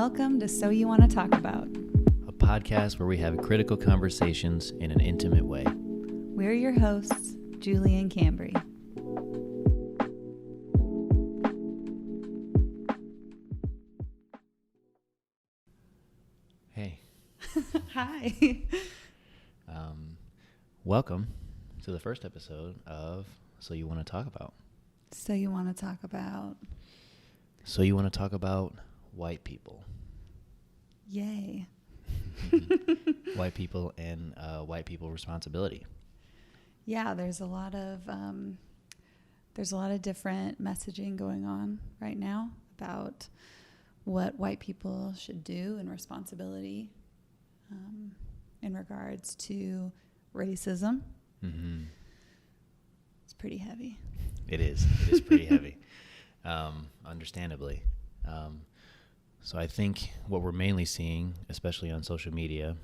Welcome to So You Want to Talk About, a podcast where we have critical conversations in an intimate way. We're your hosts, Julie and Kambry. Hey. Hi. Welcome to the first episode of So You Want to Talk About. So you want to talk about? So you want to talk about white people. Yay. White people and white people responsibility. Yeah, there's a lot of different messaging going on right now about what white people should do and responsibility in regards to racism. Mm-hmm. It's pretty heavy. It is pretty heavy, understandably. So I think what we're mainly seeing, especially on social media,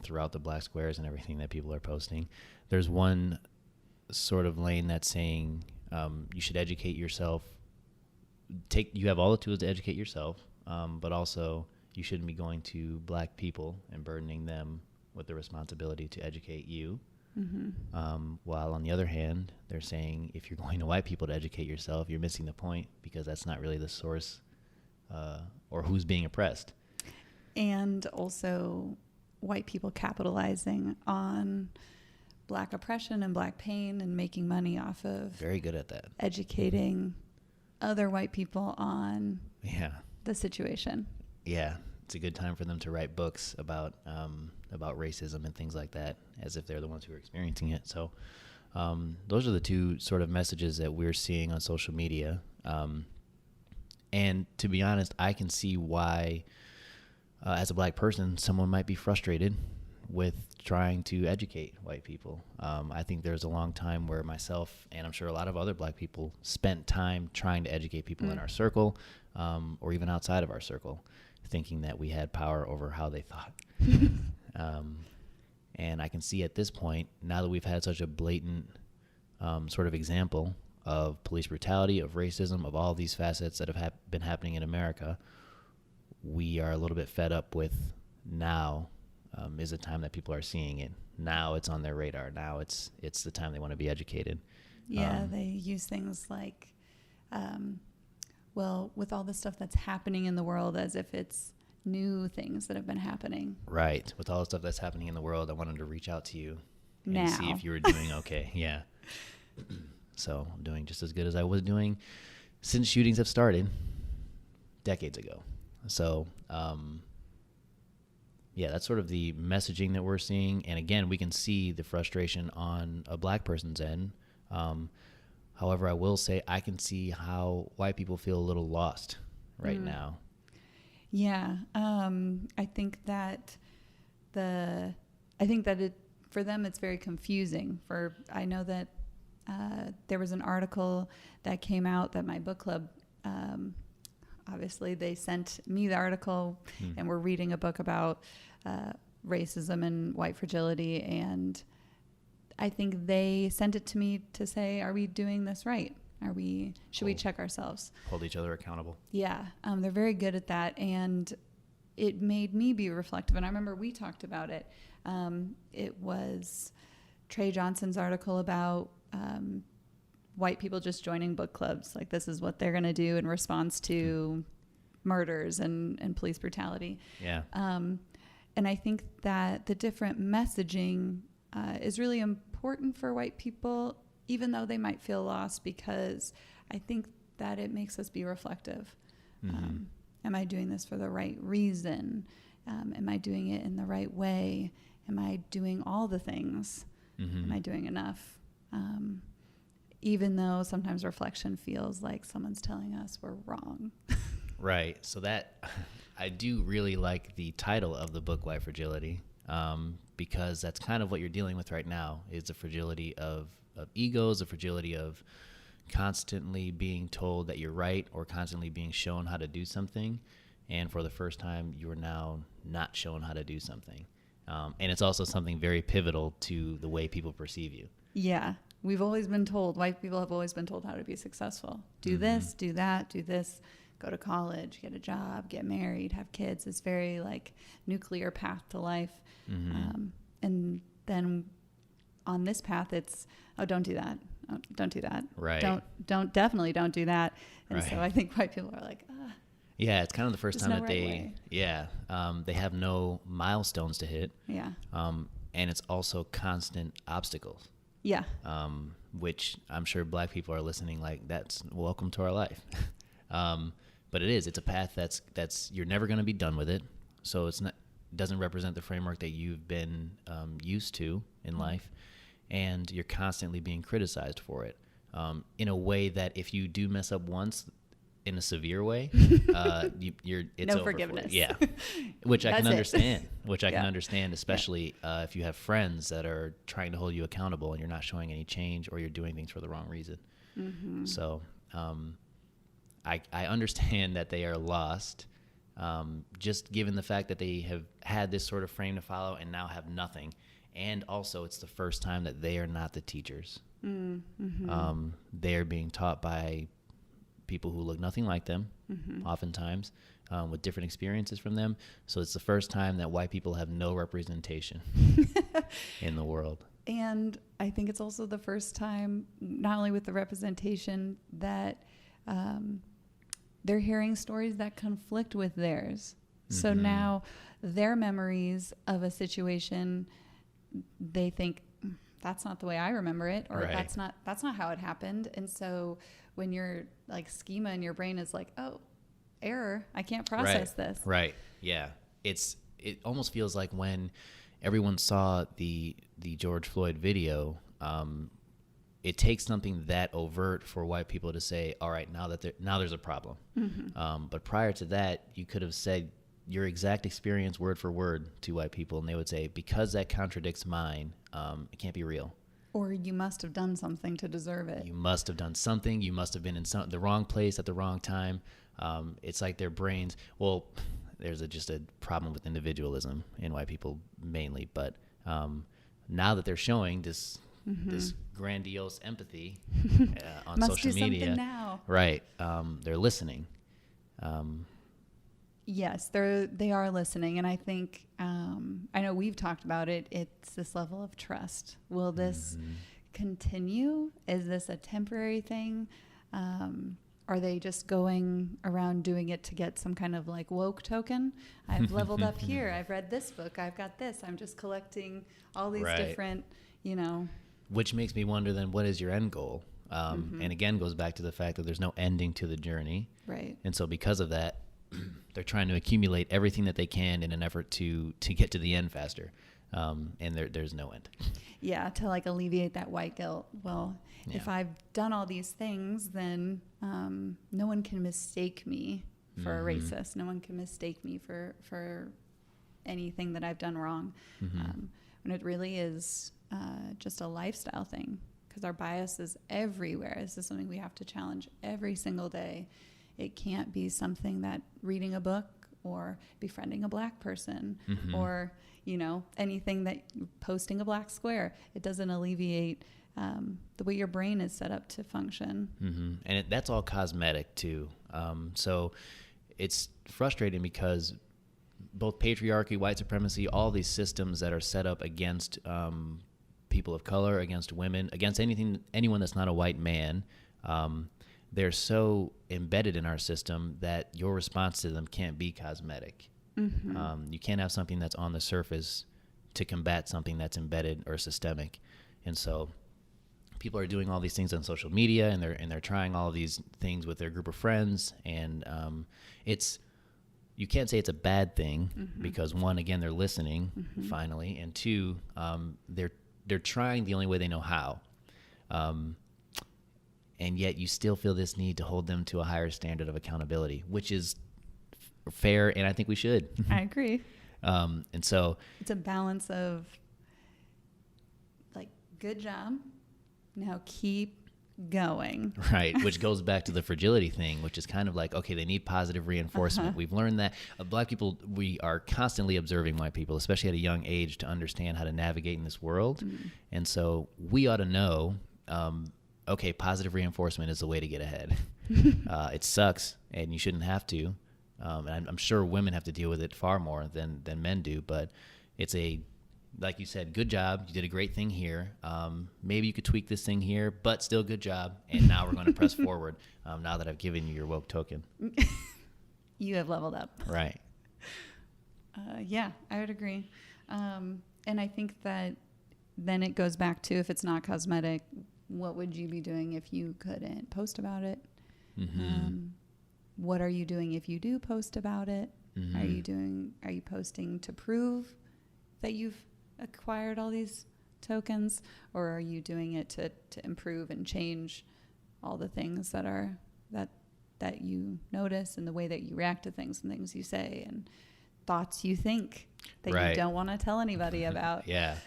throughout the black squares and everything that people are posting, there's one sort of lane that's saying you should educate yourself. You have all the tools to educate yourself, but also you shouldn't be going to black people and burdening them with the responsibility to educate you. Mm-hmm. While on the other hand, they're saying if you're going to white people to educate yourself, you're missing the point because that's not really the source or who's being oppressed. And also white people capitalizing on black oppression and black pain and making money off of very good at that, educating other white people on the situation. Yeah, it's a good time for them to write books about racism and things like that, as if they're the ones who are experiencing it. So those are the two sort of messages that we're seeing on social media. And to be honest, I can see why, as a black person, someone might be frustrated with trying to educate white people. I think there's a long time where myself, and I'm sure a lot of other black people, spent time trying to educate people in our circle, or even outside of our circle, thinking that we had power over how they thought. And I can see at this point, now that we've had such a blatant sort of example of police brutality, of racism, of all these facets that have been happening in America, we are a little bit fed up with now is the time that people are seeing it. Now it's on their radar. Now it's the time they want to be educated. Yeah, they use things like, with all the stuff that's happening in the world as if it's new things that have been happening. Right. With all the stuff that's happening in the world, I wanted to reach out to you and now see if you were doing okay. Yeah. So I'm doing just as good as I was doing since shootings have started decades ago. So, that's sort of the messaging that we're seeing. And again, we can see the frustration on a black person's end. However, I will say I can see how white people feel a little lost right now. Yeah. I think that for them, it's very confusing. I know that there was an article that came out that my book club, obviously they sent me the article and we're reading a book about racism and white fragility. And I think they sent it to me to say, are we doing this right? Should we check ourselves? Hold each other accountable. Yeah. They're very good at that. And it made me be reflective. And I remember we talked about it. It was Tre Johnson's article about white people just joining book clubs. Like, this is what they're going to do in response to murders and police brutality. Yeah. And I think that the different messaging is really important for white people, even though they might feel lost, because I think that it makes us be reflective. Mm-hmm. Am I doing this for the right reason? Am I doing it in the right way? Am I doing all the things? Mm-hmm. Am I doing enough? Even though sometimes reflection feels like someone's telling us we're wrong. Right. So that I do really like the title of the book, White Fragility, because that's kind of what you're dealing with right now, is the fragility of egos, the fragility of constantly being told that you're right or constantly being shown how to do something. And for the first time, you are now not shown how to do something. And it's also something very pivotal to the way people perceive you. Yeah. We've always been told, white people have always been told how to be successful. Do this, do that, do this. go to college, get a job, get married, have kids. It's very like nuclear path to life. And then on this path, it's, oh, don't do that. Oh, don't do that. Right. Definitely don't do that. And Right. so I think white people are like, Yeah, it's kind of the first There's time no that right way. they have no milestones to hit. yeah. And it's also constant obstacles, Yeah. which I'm sure black people are listening like, that's welcome to our life. But it's a path that's you're never going to be done with it. So doesn't represent the framework that you've been used to in life. And you're constantly being criticized for it in a way that if you do mess up once in a severe way, it's No over forgiveness. For you. Yeah, which I can That's it. understand. Which I can Yeah. understand, especially if you have friends that are trying to hold you accountable and you're not showing any change or you're doing things for the wrong reason. So I understand that they are lost, just given the fact that they have had this sort of frame to follow and now have nothing. And also, it's the first time that they are not the teachers. They are being taught by people who look nothing like them, oftentimes, with different experiences from them. So it's the first time that white people have no representation in the world. And I think it's also the first time, not only with the representation, that they're hearing stories that conflict with theirs. So now their memories of a situation, they think, that's not the way I remember it, or Right. that's not how it happened. And so when your like schema in your brain is like, oh, error, I can't process this. Right. Yeah. It almost feels like when everyone saw the George Floyd video, it takes something that overt for white people to say, all right, now there's a problem. But prior to that, you could have said your exact experience word for word to white people, and they would say, because that contradicts mine, it can't be real. Or you must have done something to deserve it. You must have done something. You must have been in the wrong place at the wrong time. It's like their brains. Well, there's just a problem with individualism in white people mainly. But now that they're showing this grandiose empathy on Must social do media, something now. right? They're listening. Yes, they are listening, and I think I know we've talked about it. It's this level of trust. Will this continue? Is this a temporary thing? Are they just going around doing it to get some kind of like woke token? I've leveled up here. I've read this book. I've got this. I'm just collecting all these Right. different, Which makes me wonder then, what is your end goal? And again, goes back to the fact that there's no ending to the journey. Right. And so because of that, they're trying to accumulate everything that they can in an effort to get to the end faster. And there's no end. Yeah, to like alleviate that white guilt. Well, if Yeah. I've done all these things, then no one can mistake me for a racist. No one can mistake me for anything that I've done wrong. When it really is just a lifestyle thing, because our bias is everywhere. This is something we have to challenge every single day. It can't be something that reading a book or befriending a black person or, anything that posting a black square. It doesn't alleviate the way your brain is set up to function. And that's all cosmetic too. So it's frustrating because both patriarchy, white supremacy, all these systems that are set up against people of color, against women, against anyone that's not a white man, they're so embedded in our system that your response to them can't be cosmetic. You can't have something that's on the surface to combat something that's embedded or systemic. And so people are doing all these things on social media, and they're trying all of these things with their group of friends, and you can't say it's a bad thing because one, again, they're listening finally, and two, they're trying the only way they know how. And yet you still feel this need to hold them to a higher standard of accountability, which is fair, and I think we should. I agree. And so It's a balance of like, good job, now keep going. right, which goes back to the fragility thing, which is kind of like, okay, they need positive reinforcement. We've learned that black people, we are constantly observing white people, especially at a young age, to understand how to navigate in this world. And so we ought to know, okay, positive reinforcement is the way to get ahead. It sucks, and you shouldn't have to. And I'm sure women have to deal with it far more than men do, but it's like you said, good job. You did a great thing here. Maybe you could tweak this thing here, but still good job. And now we're going to press forward now that I've given you your woke token. You have leveled up. Right. Yeah, I would agree. And I think that then it goes back to, if it's not cosmetic, what would you be doing if you couldn't post about it? Mm-hmm. What are you doing if you do post about it? Mm-hmm. Are you posting to prove that you've acquired all these tokens, or are you doing it to improve and change all the things that you notice, and the way that you react to things and things you say and thoughts you think that Right. you don't want to tell anybody about? Yeah.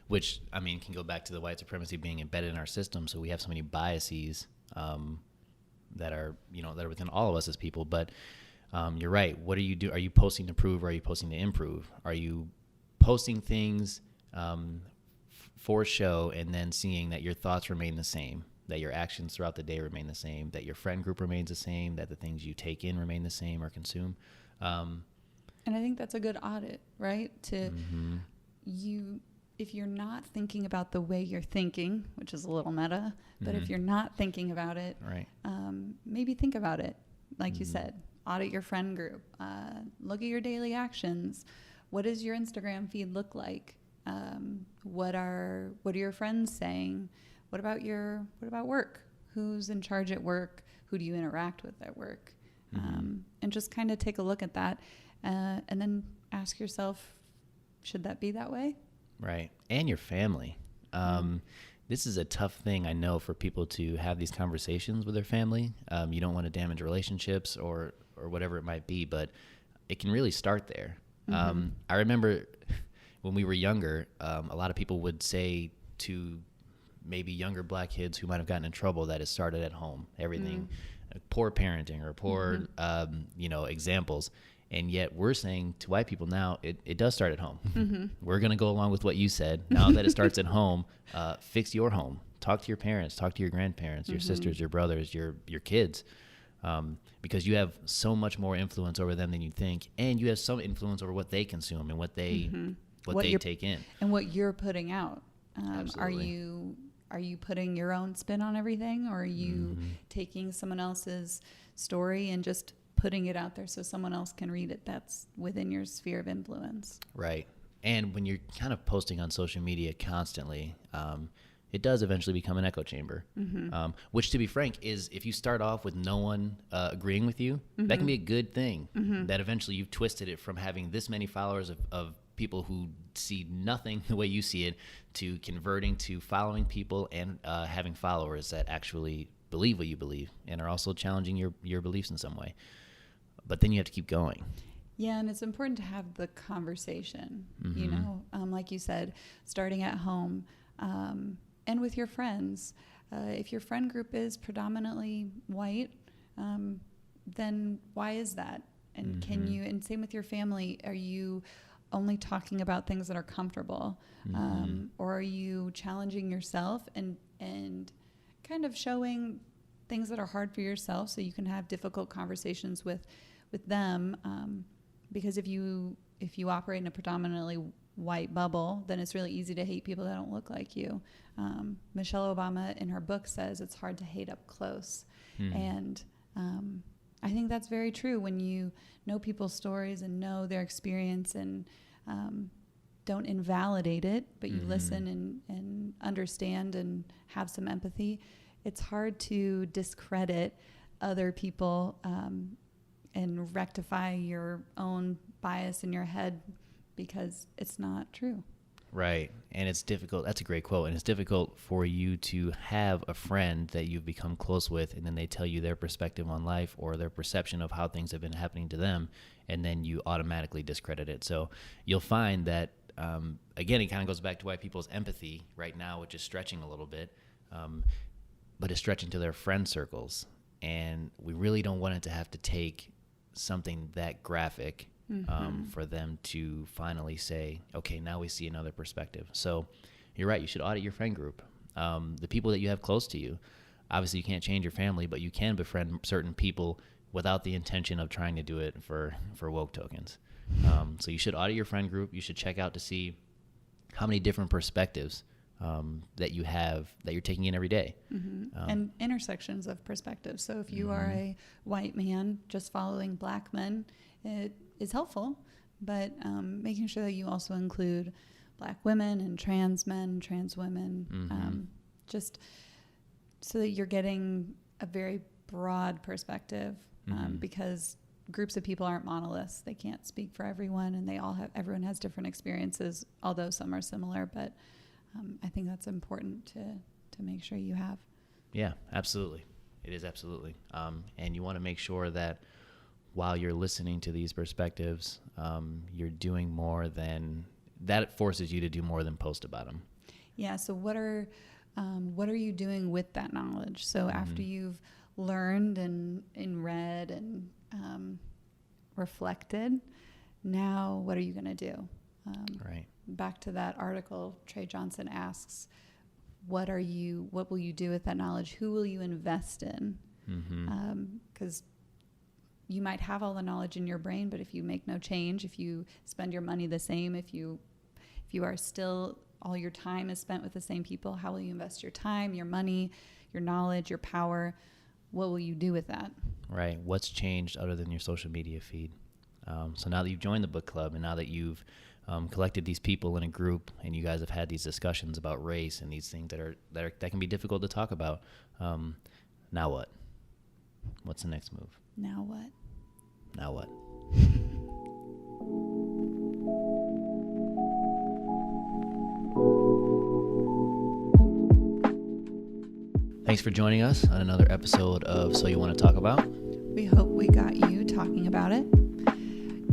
Which, I mean, can go back to the white supremacy being embedded in our system. So we have so many biases that are within all of us as people. But you're right. What are you do? Are you posting to prove, or are you posting to improve? Are you posting things for show, and then seeing that your thoughts remain the same, that your actions throughout the day remain the same, that your friend group remains the same, that the things you take in remain the same or consume? And I think that's a good audit, right? Mm-hmm. If you're not thinking about the way you're thinking, which is a little meta, but Mm-hmm. if you're not thinking about it, Right. Maybe think about it. Like you Mm-hmm. said, audit your friend group, look at your daily actions. What does your Instagram feed look like? What are your friends saying? What about work? Who's in charge at work? Who do you interact with at work? Mm-hmm. And just kind of take a look at that, and then ask yourself, should that be that way? Right. And your family. This is a tough thing, I know, for people to have these conversations with their family. You don't want to damage relationships or whatever it might be, but it can really start there. Mm-hmm. I remember when we were younger, a lot of people would say to maybe younger black kids who might have gotten in trouble that it started at home. Everything, poor parenting or poor, examples. And yet we're saying to white people now, it does start at home. Mm-hmm. We're going to go along with what you said. Now that it starts at home, fix your home. Talk to your parents. Talk to your grandparents, your sisters, your brothers, your kids. Because you have so much more influence over them than you think. And you have some influence over what they consume and what they take in. And what you're putting out. Absolutely. Are you putting your own spin on everything, or are you taking someone else's story and just putting it out there so someone else can read it that's within your sphere of influence? Right. And when you're kind of posting on social media constantly, it does eventually become an echo chamber, which, to be frank, is if you start off with no one agreeing with you, that can be a good thing, that eventually you've twisted it from having this many followers of people who see nothing the way you see it to converting to following people and having followers that actually believe what you believe and are also challenging your beliefs in some way. But then you have to keep going. Yeah, and it's important to have the conversation, like you said, starting at home and with your friends. If your friend group is predominantly white, then why is that? And and same with your family, are you only talking about things that are comfortable? Or are you challenging yourself and kind of showing things that are hard for yourself so you can have difficult conversations with them? Because if you operate in a predominantly white bubble, then it's really easy to hate people that don't look like you. Michelle Obama in her book says it's hard to hate up close. And I think that's very true when you know people's stories and know their experience and don't invalidate it, but you listen and understand and have some empathy. It's hard to discredit other people and rectify your own bias in your head because it's not true. Right. And it's difficult. That's a great quote. And it's difficult for you to have a friend that you've become close with, and then they tell you their perspective on life or their perception of how things have been happening to them, and then you automatically discredit it. So you'll find that, again, it kind of goes back to why people's empathy right now, which is stretching a little bit, but it's stretching to their friend circles. And we really don't want it to have to take something that graphic for them to finally say, okay, now we see another perspective. So you're right. You should audit your friend group. The people that you have close to you. Obviously, you can't change your family, but you can befriend certain people without the intention of trying to do it for woke tokens. So you should audit your friend group. You should check out to see how many different perspectives that you have, that you're taking in every day. And intersections of perspectives. So if you are a white man just following black men, it is helpful, but making sure that you also include black women and trans men, trans women, just so that you're getting a very broad perspective, because groups of people aren't monoliths. They can't speak for everyone, and everyone has different experiences, although some are similar, but I think that's important to make sure you have. Yeah, absolutely. It is absolutely. And you want to make sure that while you're listening to these perspectives, you're doing more than, that forces you to do more than post about them. Yeah, so what are you doing with that knowledge? So after you've learned and read and reflected, now what are you going to do? Right. Back to that article, Tre Johnson asks, what will you do with that knowledge? Who will you invest in? Because you might have all the knowledge in your brain, but if you make no change, if you spend your money the same, if you are still, all your time is spent with the same people, how will you invest your time, your money, your knowledge, your power? What will you do with that? Right. What's changed other than your social media feed? So now that you've joined the book club, and now that you've collected these people in a group, and you guys have had these discussions about race and these things that can be difficult to talk about, now what? What's the next move? Now what? Now what? Thanks for joining us on another episode of So You Want to Talk About. We hope we got you talking about it.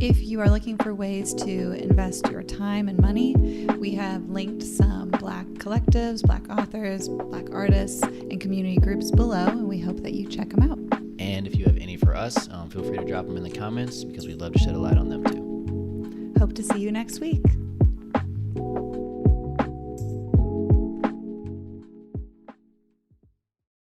If you are looking for ways to invest your time and money, we have linked some Black collectives, Black authors, Black artists, and community groups below, and we hope that you check them out. And if you have any for us, feel free to drop them in the comments, because we'd love to shed a light on them too. Hope to see you next week.